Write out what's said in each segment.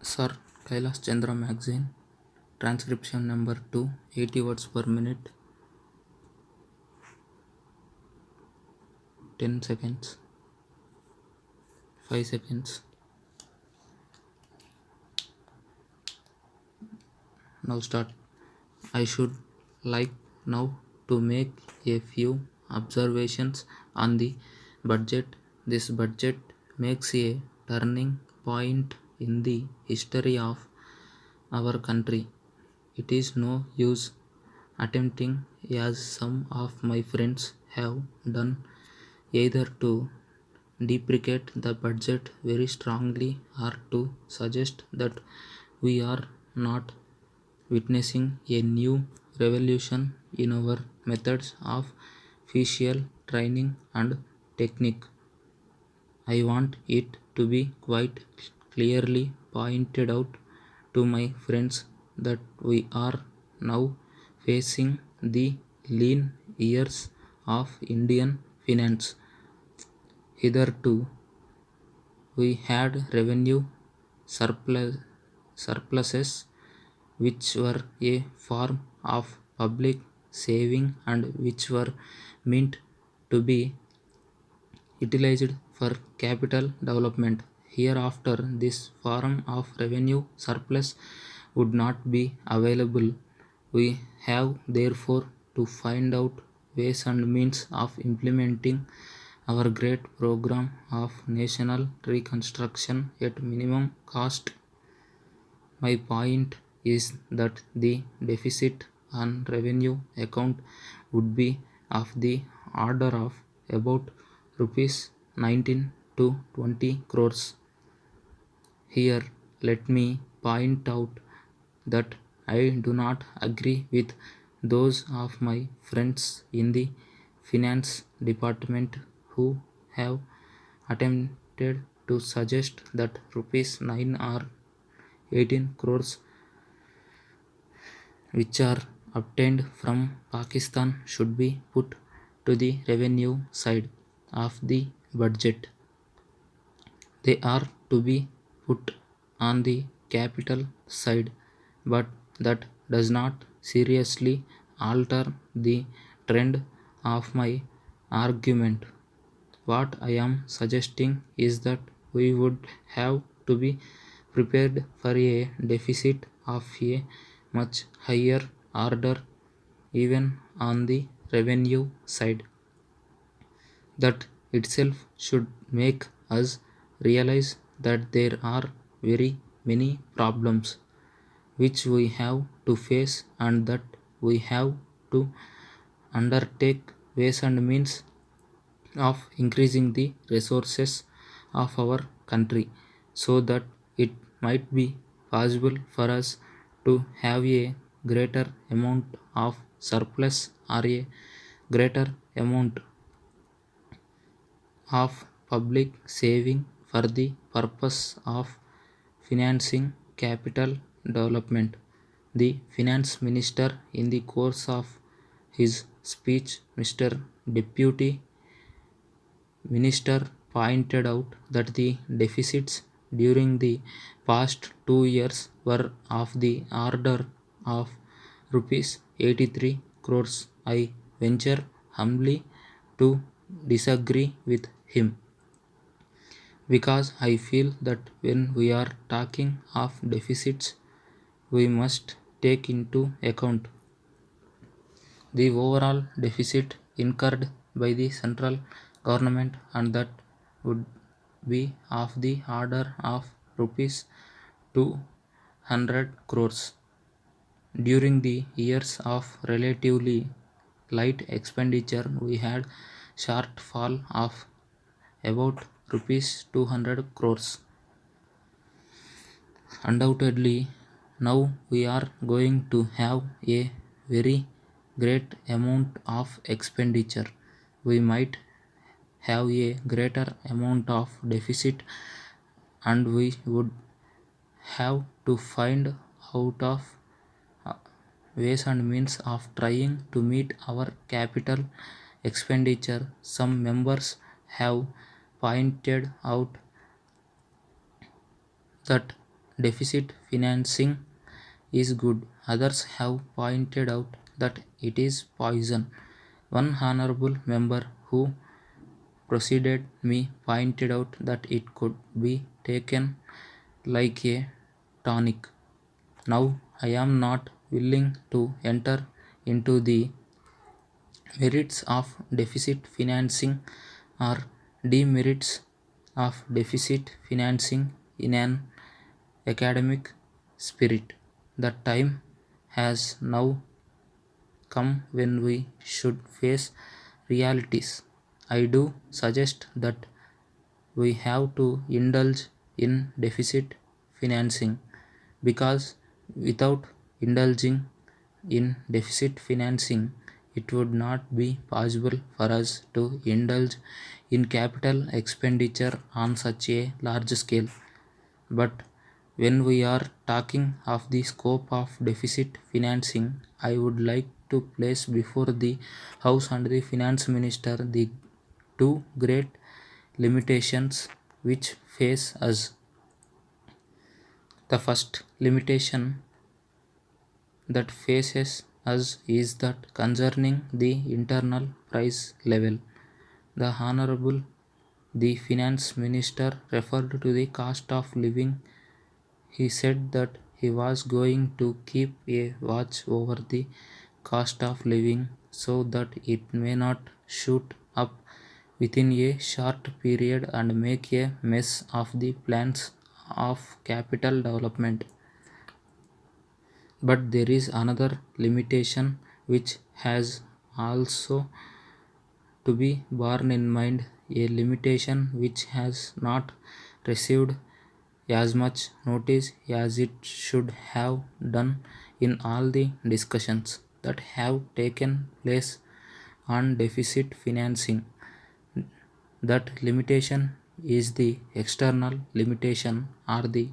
Sir, Kailash Chandra magazine, transcription number 2, 80 words per minute, 10 seconds, 5 seconds. Now start. I should like now to make a few observations on the budget. This budget makes a turning point in the history of our country. It is no use attempting, as some of my friends have done, either to deprecate the budget very strongly or to suggest that we are not witnessing a new revolution in our methods of facial training and technique. I want it to be quite clearly pointed out to my friends that we are now facing the lean years of Indian finance. Hitherto, we had revenue surplus, surpluses which were a form of public saving and which were meant to be utilized for capital development. Hereafter, this form of revenue surplus would not be available. We have therefore to find out ways and means of implementing our great program of national reconstruction at minimum cost. My point is that the deficit on revenue account would be of the order of about rupees 19 to 20 crores. Here, let me point out that I do not agree with those of my friends in the finance department who have attempted to suggest that rupees 9 or 18 crores which are obtained from Pakistan should be put to the revenue side of the budget. They are to be put on the capital side, but that does not seriously alter the trend of my argument. What I am suggesting is that we would have to be prepared for a deficit of a much higher order even on the revenue side. That itself should make us realize that there are very many problems which we have to face and that we have to undertake ways and means of increasing the resources of our country so that it might be possible for us to have a greater amount of surplus or a greater amount of public saving for the purpose of financing capital development. The finance minister, in the course of his speech, Mr. Deputy Minister, pointed out that the deficits during the past 2 years were of the order of rupees 83 crores. I venture humbly to disagree with him because I feel that when we are talking of deficits, we must take into account the overall deficit incurred by the central government and that would be of the order of rupees 200 crores. During the years of relatively light expenditure, we had shortfall of about rupees 200 crores. Undoubtedly, now we are going to have a very great amount of expenditure. We might have a greater amount of deficit and we would have to find out of uh, ways and means of trying to meet our capital expenditure. Some members have pointed out that deficit financing is good. Others have pointed out that it is poison. One honorable member who preceded me pointed out that it could be taken like a tonic. Now I am not willing to enter into the merits of deficit financing or demerits of deficit financing in an academic spirit. The time has now come when we should face realities. I do suggest that we have to indulge in deficit financing because without indulging in deficit financing, it would not be possible for us to indulge in capital expenditure on such a large scale. But when we are talking of the scope of deficit financing, I would like to place before the House and the Finance Minister the two great limitations which face us. The first limitation that faces us is that concerning the internal price level. The Honorable the Finance Minister referred to the cost of living. He said that he was going to keep a watch over the cost of living so that it may not shoot up within a short period and make a mess of the plans of capital development. But there is another limitation which has also to be borne in mind, a limitation which has not received as much notice as it should have done in all the discussions that have taken place on deficit financing. That limitation is the external limitation or the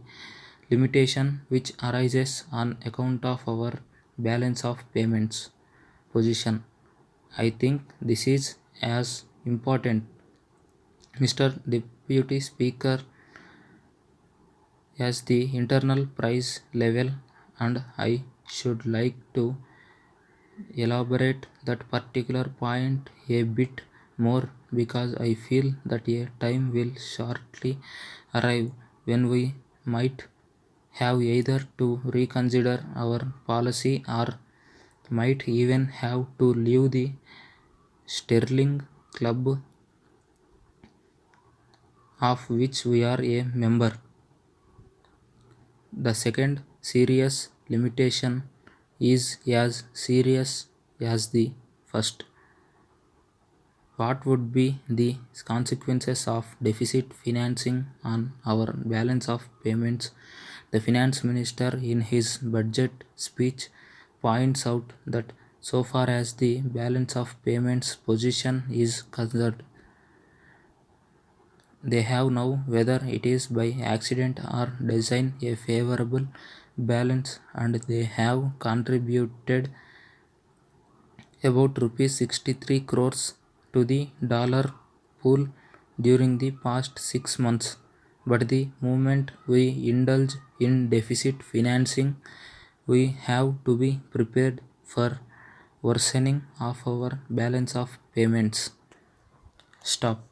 limitation which arises on account of our balance of payments position. I think this is as important. Mr. Deputy Speaker, as the internal price level, and I should like to elaborate that particular point a bit more because I feel that a time will shortly arrive when we might have either to reconsider our policy or might even have to leave the Sterling Club of which we are a member. The second serious limitation is as serious as the first. What would be the consequences of deficit financing on our balance of payments? The finance minister, in his budget speech, points out that so far as the balance of payments position is concerned, they have now, whether it is by accident or design, a favorable balance and they have contributed about rupees 63 crores to the dollar pool during the past 6 months. But the moment we indulge in deficit financing, we have to be prepared for worsening of our balance of payments. Stop.